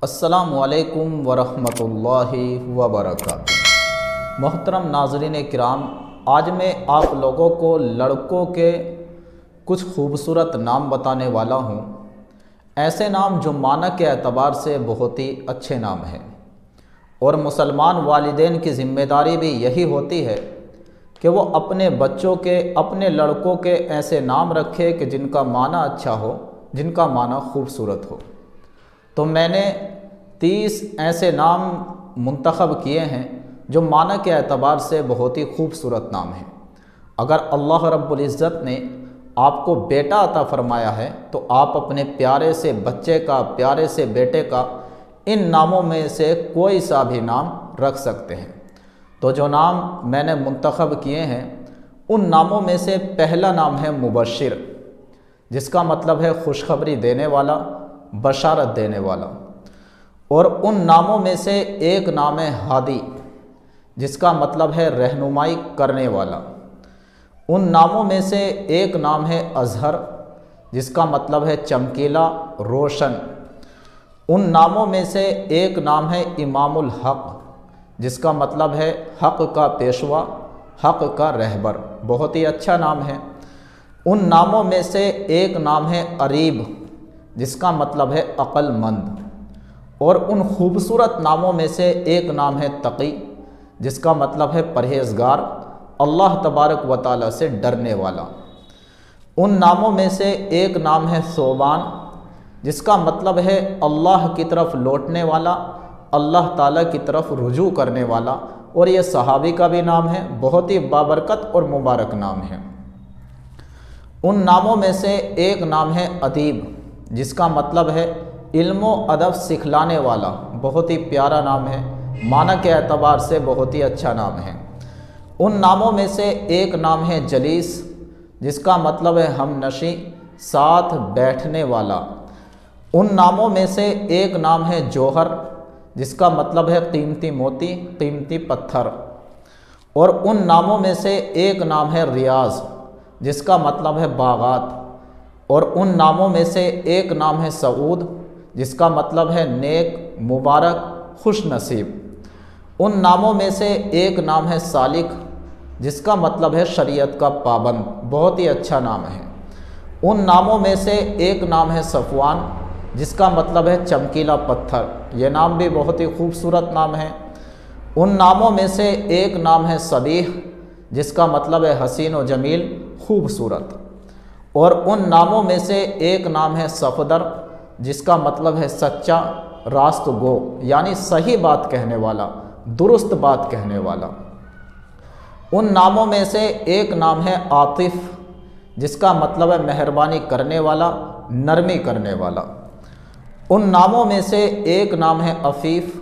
السلام علیکم ورحمۃ اللہ وبرکاتہ۔ محترم ناظرین کرام، آج میں آپ لوگوں کو لڑکوں کے کچھ خوبصورت نام بتانے والا ہوں، ایسے نام جو معنی کے اعتبار سے بہت ہی اچھے نام ہیں، اور مسلمان والدین کی ذمہ داری بھی یہی ہوتی ہے کہ وہ اپنے بچوں کے، اپنے لڑکوں کے ایسے نام رکھے کہ جن کا معنی اچھا ہو، جن کا معنی خوبصورت ہو۔ تو میں نے 30 ایسے نام منتخب کیے ہیں جو معنی کے اعتبار سے بہت ہی خوبصورت نام ہیں۔ اگر اللہ رب العزت نے آپ کو بیٹا عطا فرمایا ہے تو آپ اپنے پیارے سے بچے کا، پیارے سے بیٹے کا ان ناموں میں سے کوئی سا بھی نام رکھ سکتے ہیں۔ تو جو نام میں نے منتخب کیے ہیں ان ناموں میں سے پہلا نام ہے مبشر، جس کا مطلب ہے خوشخبری دینے والا، بشارت دینے والا۔ اور ان ناموں میں سے ایک نام ہے ہادی، جس کا مطلب ہے رہنمائی کرنے والا۔ ان ناموں میں سے ایک نام ہے اظہر، جس کا مطلب ہے چمکیلا، روشن۔ ان ناموں میں سے ایک نام ہے امام الحق، جس کا مطلب ہے حق کا پیشوا، حق کا رہبر۔ بہت ہی اچھا نام ہے۔ ان ناموں میں سے ایک نام ہے اریب، جس کا مطلب ہے عقل مند۔ اور ان خوبصورت ناموں میں سے ایک نام ہے تقی، جس کا مطلب ہے پرہیزگار، اللہ تبارک و تعالیٰ سے ڈرنے والا۔ ان ناموں میں سے ایک نام ہے ثوبان، جس کا مطلب ہے اللہ کی طرف لوٹنے والا، اللہ تعالیٰ کی طرف رجوع کرنے والا۔ اور یہ صحابی کا بھی نام ہے، بہت ہی بابرکت اور مبارک نام ہے۔ ان ناموں میں سے ایک نام ہے ادیب، جس کا مطلب ہے علم و ادب سکھلانے والا۔ بہت ہی پیارا نام ہے، معنی کے اعتبار سے بہت ہی اچھا نام ہے۔ ان ناموں میں سے ایک نام ہے جلیس، جس کا مطلب ہے ہم نشیں، ساتھ بیٹھنے والا۔ ان ناموں میں سے ایک نام ہے جوہر، جس کا مطلب ہے قیمتی موتی، قیمتی پتھر۔ اور ان ناموں میں سے ایک نام ہے ریاض، جس کا مطلب ہے باغات۔ اور ان ناموں میں سے ایک نام ہے سعود، جس کا مطلب ہے نیک، مبارک، خوش نصیب۔ ان ناموں میں سے ایک نام ہے سالک، جس کا مطلب ہے شریعت کا پابند۔ بہت ہی اچھا نام ہے۔ ان ناموں میں سے ایک نام ہے صفوان، جس کا مطلب ہے چمکیلا پتھر۔ یہ نام بھی بہت ہی خوبصورت نام ہے۔ ان ناموں میں سے ایک نام ہے صبیح، جس کا مطلب ہے حسین و جمیل، خوبصورت۔ اور ان ناموں میں سے ایک نام ہے صفدر، جس کا مطلب ہے سچا، راست گو، یعنی صحیح بات کہنے والا، درست بات کہنے والا۔ ان ناموں میں سے ایک نام ہے عاطف، جس کا مطلب ہے مہربانی کرنے والا، نرمی کرنے والا۔ ان ناموں میں سے ایک نام ہے عفیف،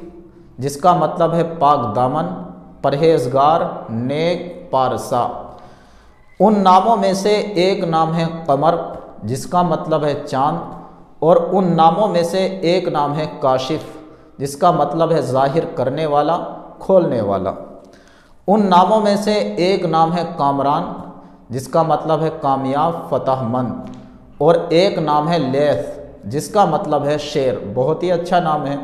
جس کا مطلب ہے پاک دامن، پرہیزگار، نیک، پارسا۔ ان ناموں میں سے ایک نام ہے قمر، جس کا مطلب ہے چاند۔ اور ان ناموں میں سے ایک نام ہے کاشف، جس کا مطلب ہے ظاہر کرنے والا، کھولنے والا۔ ان ناموں میں سے ایک نام ہے کامران، جس کا مطلب ہے کامیاب، فتح مند۔ اور ایک نام ہے لیث، جس کا مطلب ہے شیر۔ بہت ہی اچھا نام ہے۔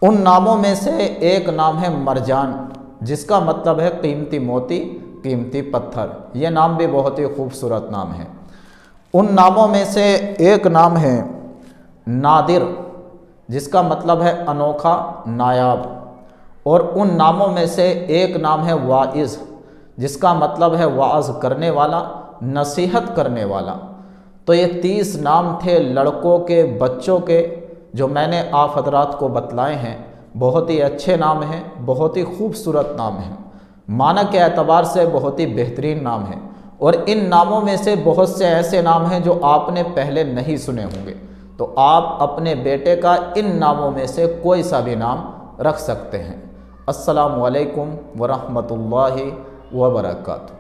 ان ناموں میں سے ایک نام ہے مرجان، جس کا مطلب ہے قیمتی موتی، قیمتی پتھر۔ یہ نام بھی بہت ہی خوبصورت نام ہے۔ ان ناموں میں سے ایک نام ہے نادر، جس کا مطلب ہے انوکھا، نایاب۔ اور ان ناموں میں سے ایک نام ہے واعظ، جس کا مطلب ہے وعظ کرنے والا، نصیحت کرنے والا۔ تو یہ 30 نام تھے لڑکوں کے، بچوں کے، جو میں نے آپ حضرات کو بتلائے ہیں۔ بہت ہی اچھے نام ہیں، بہت ہی خوبصورت نام ہیں، معنی کے اعتبار سے بہت ہی بہترین نام ہیں۔ اور ان ناموں میں سے بہت سے ایسے نام ہیں جو آپ نے پہلے نہیں سنے ہوں گے۔ تو آپ اپنے بیٹے کا ان ناموں میں سے کوئی سا بھی نام رکھ سکتے ہیں۔ السلام علیکم ورحمۃ اللہ وبرکاتہ۔